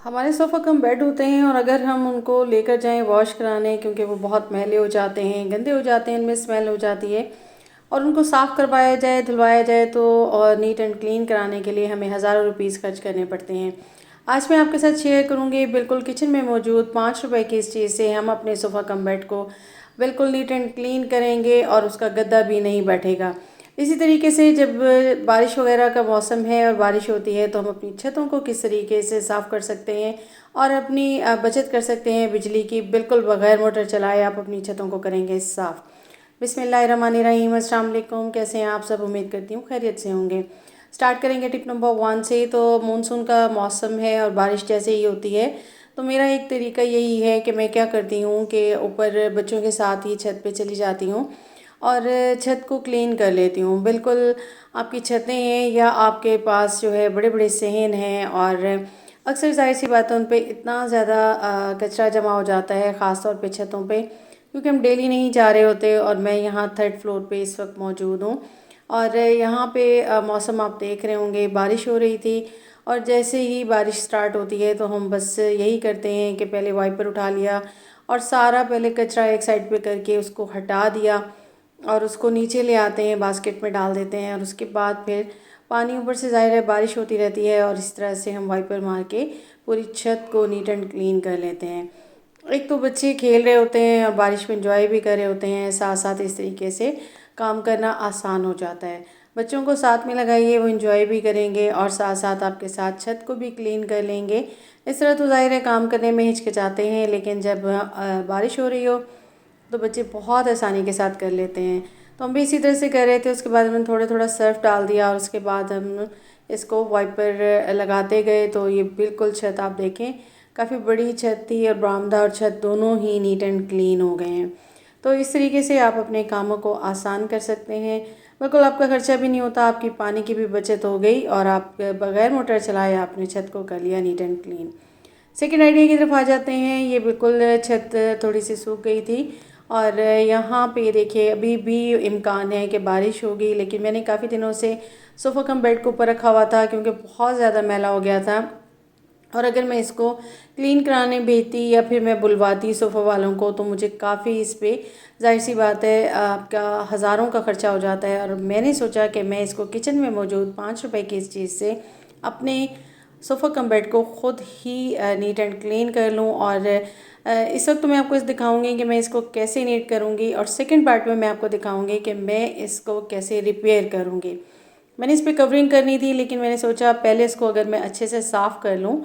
हमारे sofa cum bed होते हैं और अगर हम उनको लेकर जाएं वॉश कराने क्योंकि वो बहुत मैले हो जाते हैं, गंदे हो जाते हैं, इनमें स्मेल हो जाती है और उनको साफ़ करवाया जाए, धुलवाया जाए तो और नीट एंड क्लीन कराने के लिए हमें हज़ारों रुपीस खर्च करने पड़ते हैं। आज मैं आपके साथ शेयर करूंगी बिल्कुल किचन में मौजूद 5 रुपए की इस चीज़ से हम अपने सोफ़ा कम बेड को बिल्कुल नीट एंड क्लीन करेंगे और उसका गद्दा भी नहीं बैठेगा। इसी तरीके से जब बारिश वगैरह का मौसम है और बारिश होती है तो हम अपनी छतों को किस तरीके से साफ़ कर सकते हैं और अपनी बचत कर सकते हैं बिजली की। बिल्कुल बगैर मोटर चलाए आप अपनी छतों को करेंगे साफ़। बिस्मिल्लाहिर्रहमानिर्रहीम, अस्सलाम वालेकुम। कैसे हैं आप सब? उम्मीद करती हूँ खैरियत से होंगे। स्टार्ट करेंगे टिप नंबर 1 से। तो मानसून का मौसम है और बारिश जैसे ही होती है तो मेरा एक तरीका यही है कि मैं क्या करती हूँ कि ऊपर बच्चों के साथ ही छत पे चली जाती हूँ और छत को क्लीन कर लेती हूँ। बिल्कुल आपकी छतें हैं या आपके पास जो है बड़े बड़े सहन हैं और अक्सर ज़ाहिर सी बात है उन पे इतना ज़्यादा कचरा जमा हो जाता है, ख़ास तौर पे छतों पे, क्योंकि हम डेली नहीं जा रहे होते। और मैं यहाँ 3rd फ्लोर पे इस वक्त मौजूद हूँ और यहाँ पे मौसम आप देख रहे होंगे, बारिश हो रही थी और जैसे ही बारिश स्टार्ट होती है तो हम बस यही करते हैं कि पहले वाइपर उठा लिया और सारा पहले कचरा एक साइड पे करके उसको हटा दिया और उसको नीचे ले आते हैं, बास्केट में डाल देते हैं और उसके बाद फिर पानी ऊपर से, ज़ाहिर है बारिश होती रहती है और इस तरह से हम वाइपर मार के पूरी छत को नीट एंड क्लीन कर लेते हैं। एक तो बच्चे खेल रहे होते हैं और बारिश में इंजॉय भी कर रहे होते हैं, साथ साथ इस तरीके से काम करना आसान हो जाता है। बच्चों को साथ में लगाइए, वो इंजॉय भी करेंगे और साथ साथ आपके साथ छत को भी क्लीन कर लेंगे। इस तरह तो ज़ाहिर है काम करने में हिचकिचाते हैं, लेकिन जब बारिश हो रही हो तो बच्चे बहुत आसानी के साथ कर लेते हैं। तो हम भी इसी तरह से कर रहे थे। उसके बाद हमने थोड़ा थोड़ा सर्फ डाल दिया और उसके बाद हम इसको वाइपर लगाते गए तो ये बिल्कुल छत आप देखें काफ़ी बड़ी छत थी और बरामदा और छत दोनों ही नीट एंड क्लीन हो गए हैं। तो इस तरीके से आप अपने कामों को आसान कर सकते हैं। बिल्कुल आपका खर्चा भी नहीं होता, आपकी पानी की भी बचत हो गई और आप बगैर मोटर चलाए आपने छत को कर लिया neat and clean. Second idea की तरफ आ जाते हैं। ये बिल्कुल छत थोड़ी सी सूख गई थी और यहाँ पे देखिए अभी भी इम्कान है कि बारिश होगी, लेकिन मैंने काफ़ी दिनों से सोफ़ा कम बेड के ऊपर रखा हुआ था क्योंकि बहुत ज़्यादा मैला हो गया था और अगर मैं इसको क्लीन कराने भेजती या फिर मैं बुलवाती सोफ़ा वालों को तो मुझे काफ़ी इस पे, ज़ाहिर सी बात है, आपका हज़ारों का ख़र्चा हो जाता है। और मैंने सोचा कि मैं इसको किचन में मौजूद 5 रुपए की इस चीज़ से अपने सोफ़ा कम बेड को ख़ुद ही नीट एंड क्लीन कर लूँ। और इस वक्त तो मैं आपको इस दिखाऊंगी कि मैं इसको कैसे नीट करूँगी और सेकंड पार्ट में मैं आपको दिखाऊंगी कि मैं इसको कैसे रिपेयर करूँगी। मैंने इस पर कवरिंग करनी थी लेकिन मैंने सोचा पहले इसको अगर मैं अच्छे से साफ़ कर लूँ।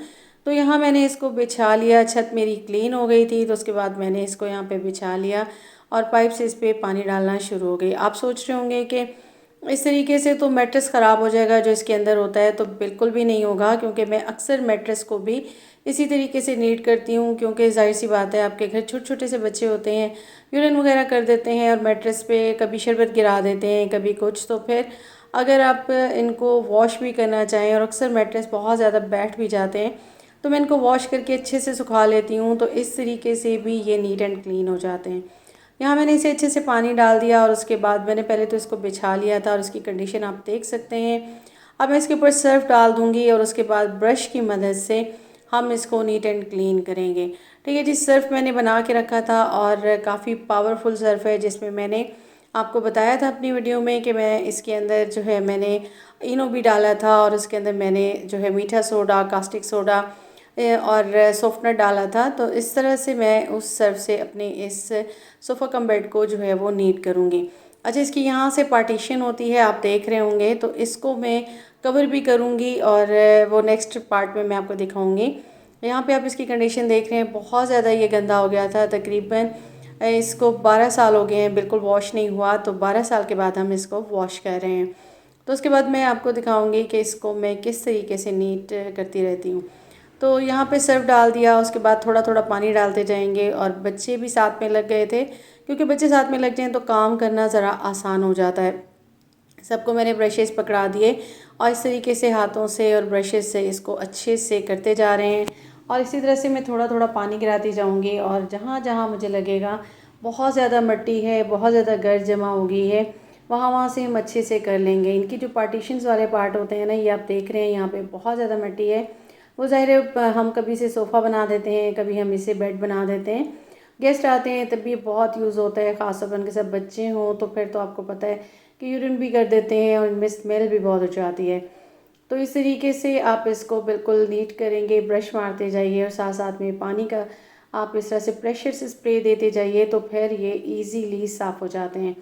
तो यहाँ मैंने इसको बिछा लिया, छत मेरी क्लीन हो गई थी तो उसके बाद मैंने इसको यहाँ पे बिछा लिया और पाइप से इस पर पानी डालना शुरू हो गई। आप सोच रहे होंगे कि इस तरीके से तो मैट्रेस ख़राब हो जाएगा जो इसके अंदर होता है, तो बिल्कुल भी नहीं होगा, क्योंकि मैं अक्सर मैट्रेस को भी इसी तरीके से नीट करती हूँ। क्योंकि ज़ाहिर सी बात है आपके घर छोटे छोटे से बच्चे होते हैं, यूरिन वगैरह कर देते हैं और मैट्रेस पे कभी शरबत गिरा देते हैं, कभी कुछ। तो फिर अगर आप इनको वॉश भी करना चाहें, और अक्सर मैट्रेस बहुत ज़्यादा बैठ भी जाते हैं, तो मैं इनको वॉश करके अच्छे से सुखा लेती हूँ, तो इस तरीके से भी ये नीट एंड क्लीन हो जाते हैं। यहाँ मैंने इसे अच्छे से पानी डाल दिया और उसके बाद मैंने पहले तो इसको बिछा लिया था और इसकी कंडीशन आप देख सकते हैं। अब मैं इसके ऊपर सर्फ डाल दूँगी और उसके बाद ब्रश की मदद से हम इसको नीट एंड क्लीन करेंगे। ठीक है जी, सर्फ मैंने बना के रखा था और काफ़ी पावरफुल सर्फ है, जिसमें मैंने आपको बताया था अपनी वीडियो में कि मैं इसके अंदर जो है मैंने इनो भी डाला था और उसके अंदर मैंने जो है मीठा सोडा, कास्टिक सोडा और सॉफ्टनर डाला था। तो इस तरह से मैं उस सर्फ से अपने इस सोफ़ा कम बेड को जो है वो नीट करूँगी। अच्छा, इसकी यहाँ से पार्टीशन होती है, आप देख रहे होंगे, तो इसको मैं कवर भी करूँगी और वो नेक्स्ट पार्ट में मैं आपको दिखाऊँगी। यहाँ पे आप इसकी कंडीशन देख रहे हैं, बहुत ज़्यादा ये गंदा हो गया था। तकरीबन इसको 12 साल हो गए हैं, बिल्कुल वॉश नहीं हुआ, तो 12 साल के बाद हम इसको वॉश कर रहे हैं। तो उसके बाद मैं आपको दिखाऊंगी कि इसको मैं किस तरीके से नीट करती रहती हूँ। तो यहाँ पे सर्फ डाल दिया, उसके बाद थोड़ा थोड़ा पानी डालते जाएंगे और बच्चे भी साथ में लग गए थे, क्योंकि बच्चे साथ में लग जाएं तो काम करना ज़रा आसान हो जाता है। सबको मैंने ब्रशेस पकड़ा दिए और इस तरीके से हाथों से और ब्रशेस से इसको अच्छे से करते जा रहे हैं। और इसी तरह से मैं थोड़ा थोड़ा पानी गिराती जाऊंगी और जहाँ जहाँ मुझे लगेगा बहुत ज़्यादा मिट्टी है, बहुत ज़्यादा गर्द जमा हो गई है, वहाँ वहाँ से हम अच्छे से कर लेंगे। इनकी जो पार्टीशंस वाले पार्ट होते हैं ना, ये आप देख रहे हैं यहाँ पे बहुत ज़्यादा मिट्टी है, वो ज़ाहिर है हम कभी इसे सोफ़ा बना देते हैं, कभी हम इसे बेड बना देते हैं। गेस्ट आते हैं तब भी बहुत यूज़ होता है, ख़ासतौर उनके साथ बच्चे हों तो फिर तो आपको पता है कि यूरिन भी कर देते हैं और इनमें स्मेल भी बहुत हो जाती है। तो इस तरीके से आप इसको बिल्कुल नीट करेंगे, ब्रश मारते जाइए और साथ साथ में पानी का आप इस तरह से प्रेशर से स्प्रे देते जाइए तो फिर ये इजीली साफ़ हो जाते हैं।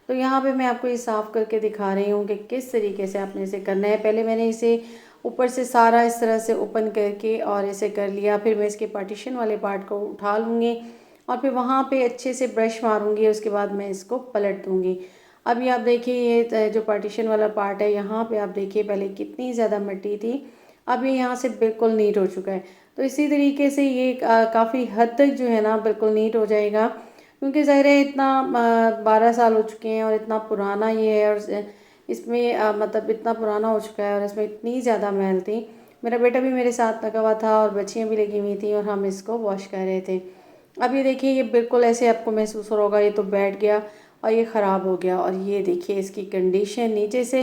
तो यहाँ पे मैं आपको ये साफ़ करके दिखा रही हूँ कि किस तरीके से आपने इसे करना है। पहले मैंने इसे ऊपर से सारा इस तरह से ओपन करके और इसे कर लिया, फिर मैं इसके पार्टीशन वाले पार्ट को उठा लूँगी और फिर वहाँ पे अच्छे से ब्रश मारूँगी, उसके बाद मैं इसको पलट दूँगी। अभी आप देखिए ये जो पार्टीशन वाला पार्ट है, यहाँ पे आप देखिए पहले कितनी ज़्यादा मिट्टी थी, अब ये यहाँ से बिल्कुल नीट हो चुका है। तो इसी तरीके से ये काफ़ी हद तक जो है ना बिल्कुल नीट हो जाएगा, क्योंकि ज़ाहिर है इतना 12 साल हो चुके हैं और इतना पुराना ये है और इसमें मतलब इतना पुराना हो चुका है और इसमें इतनी ज़्यादा मैल थी। मेरा बेटा भी मेरे साथ लगा हुआ था और बच्चियाँ भी लगी हुई थी और हम इसको वॉश कर रहे थे। अब ये देखिए ये बिल्कुल ऐसे आपको महसूस हो रहा होगा, ये तो बैठ गया और ये ख़राब हो गया और ये देखिए इसकी कंडीशन नीचे से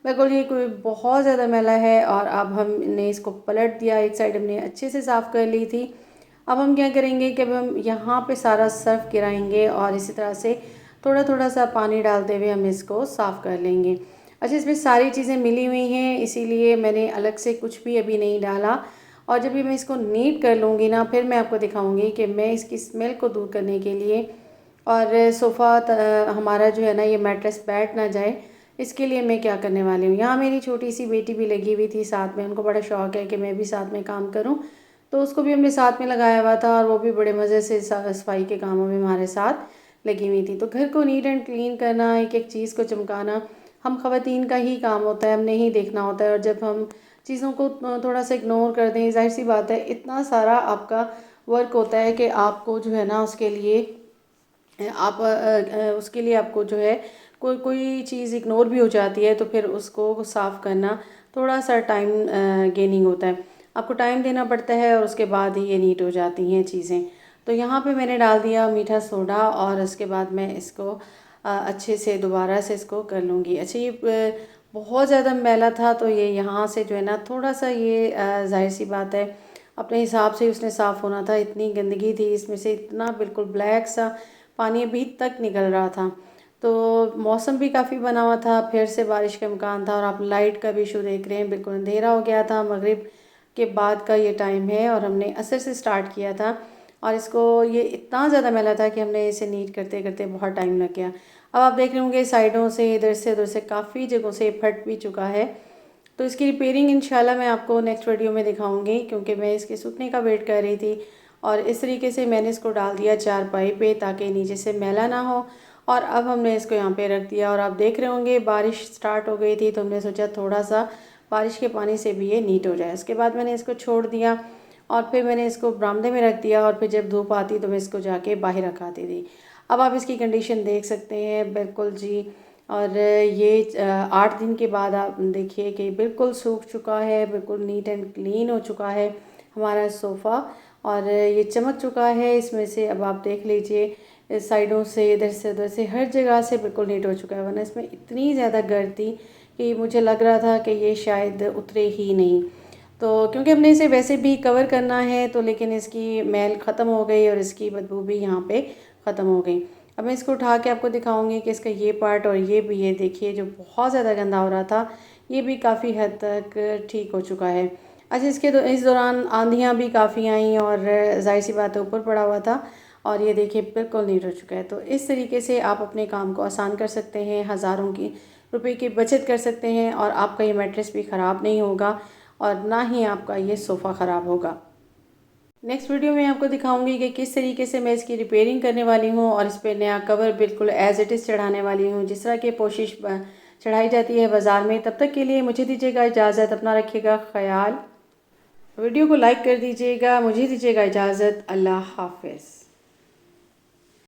बिल्कुल ये कोई बहुत ज़्यादा मैला है। और अब हमने इसको पलट दिया, एक साइड हमने अच्छे से साफ़ कर ली थी। अब हम क्या करेंगे कि अब हम यहाँ पे सारा सर्फ गिराएंगे और इसी तरह से थोड़ा थोड़ा सा पानी डालते हुए हम इसको साफ़ कर लेंगे। अच्छा, इसमें सारी चीज़ें मिली हुई हैं इसीलिए मैंने अलग से कुछ भी अभी नहीं डाला। और जब भी मैं इसको नीट कर लूँगी ना फिर मैं आपको दिखाऊंगी कि मैं इसकी स्मेल को दूर करने के लिए और सोफ़ा हमारा जो है ना ये मैट्रेस बैठ ना जाए, इसके लिए मैं क्या करने वाली हूँ। यहाँ मेरी छोटी सी बेटी भी लगी हुई थी साथ में, उनको बड़ा शौक़ है कि मैं भी साथ में काम करूँ, तो उसको भी हमने साथ में लगाया हुआ था और वो भी बड़े मज़े से सफाई के कामों में हमारे साथ लगी हुई थी। तो घर को नीट एंड क्लीन करना, एक एक चीज़ को चमकाना हम ख़वातीन का ही काम होता है, हमने ही देखना होता है। और जब हम चीज़ों को थोड़ा सा इग्नोर कर दें, ज़ाहिर सी बात है इतना सारा आपका वर्क होता है कि आपको जो है ना उसके लिए उसके लिए आपको जो है कोई कोई चीज़ इग्नोर भी हो जाती है तो फिर उसको साफ़ करना थोड़ा सा टाइम गेनिंग होता है, आपको टाइम देना पड़ता है और उसके बाद ही ये नीट हो जाती हैं चीज़ें। तो यहाँ पे मैंने डाल दिया मीठा सोडा और उसके बाद मैं इसको अच्छे से दोबारा से इसको कर लूँगी। अच्छा, ये बहुत ज़्यादा मैला था तो ये यहाँ से जो है ना थोड़ा सा ये ज़ाहिर सी बात है अपने हिसाब से उसने साफ़ होना था। इतनी गंदगी थी इसमें से, इतना बिल्कुल ब्लैक सा पानी अभी तक निकल रहा था। तो मौसम भी काफ़ी बना हुआ था, फिर से बारिश का इम्कान था और आप लाइट का भी इशू देख रहे हैं, बिल्कुल अंधेरा हो गया था। मगरिब के बाद का ये टाइम है और हमने असर से स्टार्ट किया था और इसको ये इतना ज़्यादा मैला था कि हमने इसे नीट करते करते बहुत टाइम लग गया। अब आप देख रहे होंगे साइडों से इधर से उधर से काफ़ी जगहों से फट भी चुका है। तो इसकी रिपेयरिंग इंशाल्लाह मैं आपको नेक्स्ट वीडियो में दिखाऊंगी, क्योंकि मैं इसके सूखने का वेट कर रही थी। और इस तरीके से मैंने इसको डाल दिया चारपाई पे ताकि नीचे से मैला ना हो। और अब हमने इसको यहाँ पे रख दिया और आप देख रहे होंगे बारिश स्टार्ट हो गई थी तो हमने सोचा थोड़ा सा बारिश के पानी से भी ये नीट हो जाए। उसके बाद मैंने इसको छोड़ दिया और फिर मैंने इसको बरामदे में रख दिया और फिर जब धूप आती तो मैं इसको जाके बाहर रखाती थी। अब आप इसकी कंडीशन देख सकते हैं बिल्कुल जी। और ये 8 दिन के बाद आप देखिए कि बिल्कुल सूख चुका है, बिल्कुल नीट एंड क्लीन हो चुका है हमारा सोफ़ा और ये चमक चुका है इसमें से। अब आप देख लीजिए साइडों से इधर से उधर से हर जगह से बिल्कुल नीट हो चुका है, वरना इसमें इतनी ज़्यादा गर्द थी कि मुझे लग रहा था कि ये शायद उतरे ही नहीं। तो क्योंकि हमने इसे वैसे भी कवर करना है तो लेकिन इसकी मैल ख़त्म हो गई और इसकी बदबू भी यहाँ पे ख़त्म हो गई। अब मैं इसको उठा के आपको दिखाऊंगी कि इसका ये पार्ट और ये भी, ये देखिए जो बहुत ज़्यादा गंदा हो रहा था ये भी काफ़ी हद तक ठीक हो चुका है। अच्छा, इस दौरान आंधियाँ भी काफ़ी आईं और जाहिर सी बात है ऊपर पड़ा हुआ था और ये देखिए बिल्कुल नीट हो चुका है। तो इस तरीके से आप अपने काम को आसान कर सकते हैं, हज़ारों की रुपए की बचत कर सकते हैं और आपका ये मैट्रेस भी ख़राब नहीं होगा और ना ही आपका ये सोफ़ा ख़राब होगा। नेक्स्ट वीडियो में आपको दिखाऊंगी कि किस तरीके से मैं इसकी रिपेयरिंग करने वाली हूँ और इस पर नया कवर बिल्कुल एज इट इज़ चढ़ाने वाली हूँ, जिस तरह की कोशिश चढ़ाई जाती है बाज़ार में। तब तक के लिए मुझे दीजिएगा इजाज़त, अपना रखिएगा ख्याल। वीडियो को लाइक कर दीजिएगा, मुझे दीजिएगा इजाज़त। अल्लाह हाफ़िज़।